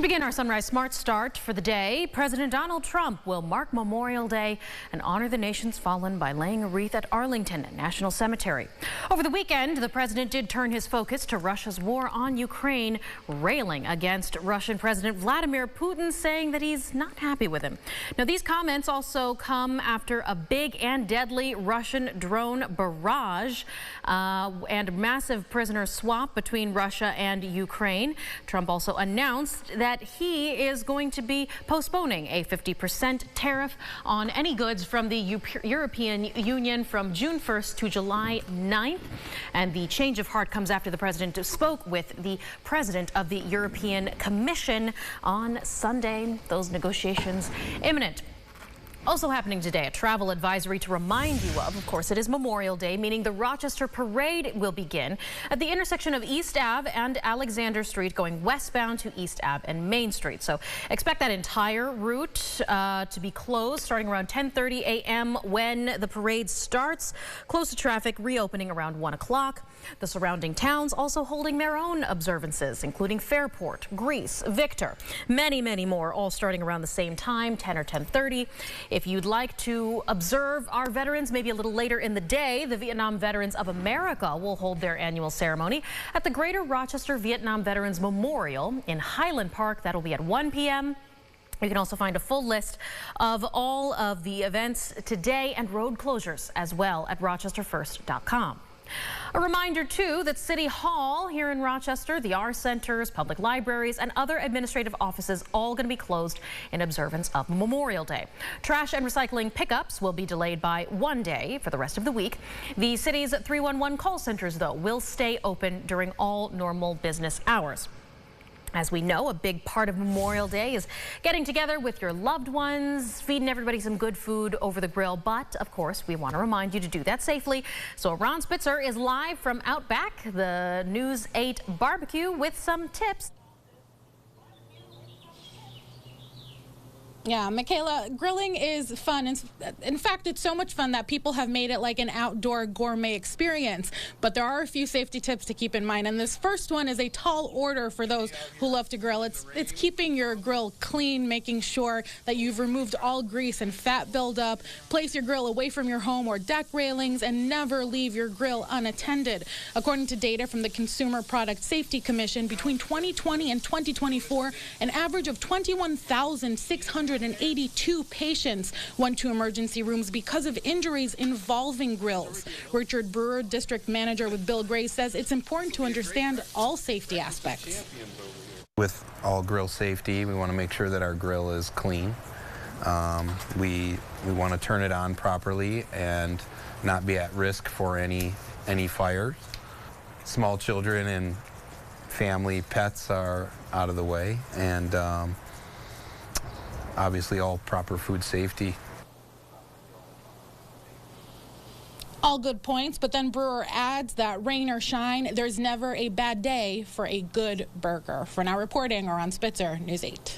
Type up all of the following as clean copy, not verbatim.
To begin our Sunrise Smart Start for the day, President Donald Trump will mark Memorial Day and honor the nation's fallen by laying a wreath at Arlington National Cemetery. Over the weekend, the president did turn his focus to Russia's war on Ukraine, railing against Russian President Vladimir Putin, saying that he's not happy with him. Now, these comments also come after a big and deadly Russian drone barrage and massive prisoner swap between Russia and Ukraine. Trump also announced that he is going to be postponing a 50% tariff on any goods from the European Union from June 1st to July 9th. And the change of heart comes after the president spoke with the president of the European Commission on Sunday. Those negotiations imminent. Also happening today, a travel advisory to remind you of course, it is Memorial Day, meaning the Rochester Parade will begin at the intersection of East Ave and Alexander Street, going westbound to East Ave and Main Street. So expect that entire route to be closed starting around 10:30 a.m. when the parade starts. Closed to traffic, reopening around 1 o'clock. The surrounding towns also holding their own observances, including Fairport, Greece, Victor, many more, all starting around the same time, 10 or 10:30. If you'd like to observe our veterans maybe a little later in the day, the Vietnam Veterans of America will hold their annual ceremony at the Greater Rochester Vietnam Veterans Memorial in Highland Park. That'll be at 1 p.m. You can also find a full list of all of the events today and road closures as well at rochesterfirst.com. A reminder, too, that City Hall here in Rochester, the R centers, public libraries, and other administrative offices all going to be closed in observance of Memorial Day. Trash and recycling pickups will be delayed by 1 day for the rest of the week. The city's 311 call centers, though, will stay open during all normal business hours. As we know, a big part of Memorial Day is getting together with your loved ones, feeding everybody some good food over the grill. But, of course, we want to remind you to do that safely. So Ron Spitzer is live from Outback, the News 8 barbecue, with some tips. Yeah, Michaela, grilling is fun. In fact, it's so much fun that people have made it like an outdoor gourmet experience. But there are a few safety tips to keep in mind. And this first one is a tall order for those who love to grill. It's keeping your grill clean, making sure that you've removed all grease and fat buildup. Place your grill away from your home or deck railings, and never leave your grill unattended. According to data from the Consumer Product Safety Commission, between 2020 and 2024, an average of 21,682 patients went to emergency rooms because of injuries involving grills. Richard Brewer, district manager with Bill Gray, says it's important to understand all safety aspects. With all grill safety, we want to make sure that our grill is clean. We want to turn it on properly and not be at risk for any fires. Small children and family pets are out of the way, and obviously all proper food safety. All good points, but then Brewer adds that rain or shine, there's never a bad day for a good burger. For now, reporting, Ron Spitzer, News 8.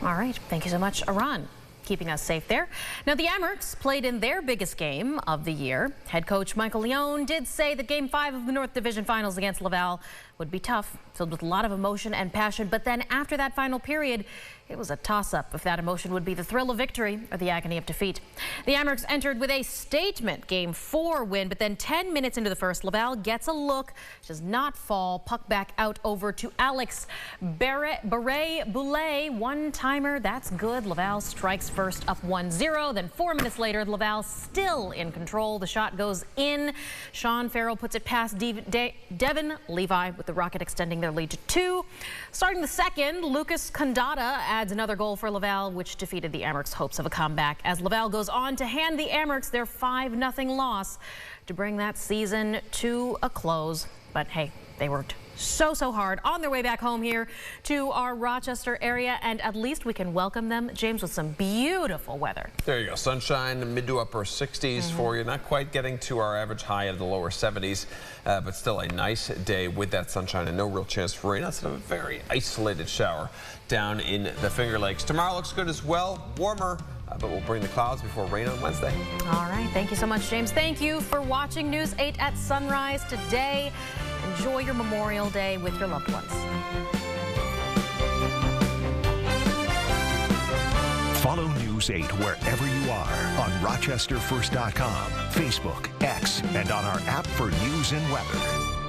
All right, thank you so much, Aran, keeping us safe there. Now, the Amerks played in their biggest game of the year. Head coach Michael Leone did say that Game 5 of the North Division Finals against Laval would be tough, filled with a lot of emotion and passion. But then after that final period, it was a toss-up if that emotion would be the thrill of victory or the agony of defeat. The Amerks entered with a statement Game 4 win, but then 10 minutes into the first, Laval gets a look, does not fall. Puck back out over to Alex Beret-Boulet. One-timer, that's good. Laval strikes first, up 1-0. Then 4 minutes later, Laval still in control. The shot goes in. Sean Farrell puts it past Devin Levi, with the Rocket extending their lead to 2. Starting the second, Lucas Condata adds another goal for Laval, which defeated the Amerks' hopes of a comeback, as Laval goes on to hand the Amerks their 5-0 loss to bring that season to a close. But hey, they worked so hard on their way back home here to our Rochester area, and at least we can welcome them, James, with some beautiful weather. There you go. Sunshine, mid to upper 60s for you. Not quite getting to our average high of the lower 70s, but still a nice day with that sunshine and no real chance for rain. That's a very isolated shower down in the Finger Lakes. Tomorrow looks good as well. Warmer, but we'll bring the clouds before rain on Wednesday. All right. Thank you so much, James. Thank you for watching News 8 at Sunrise today. Enjoy your Memorial Day with your loved ones. News 8 wherever you are on RochesterFirst.com, Facebook, X, and on our app for news and weather.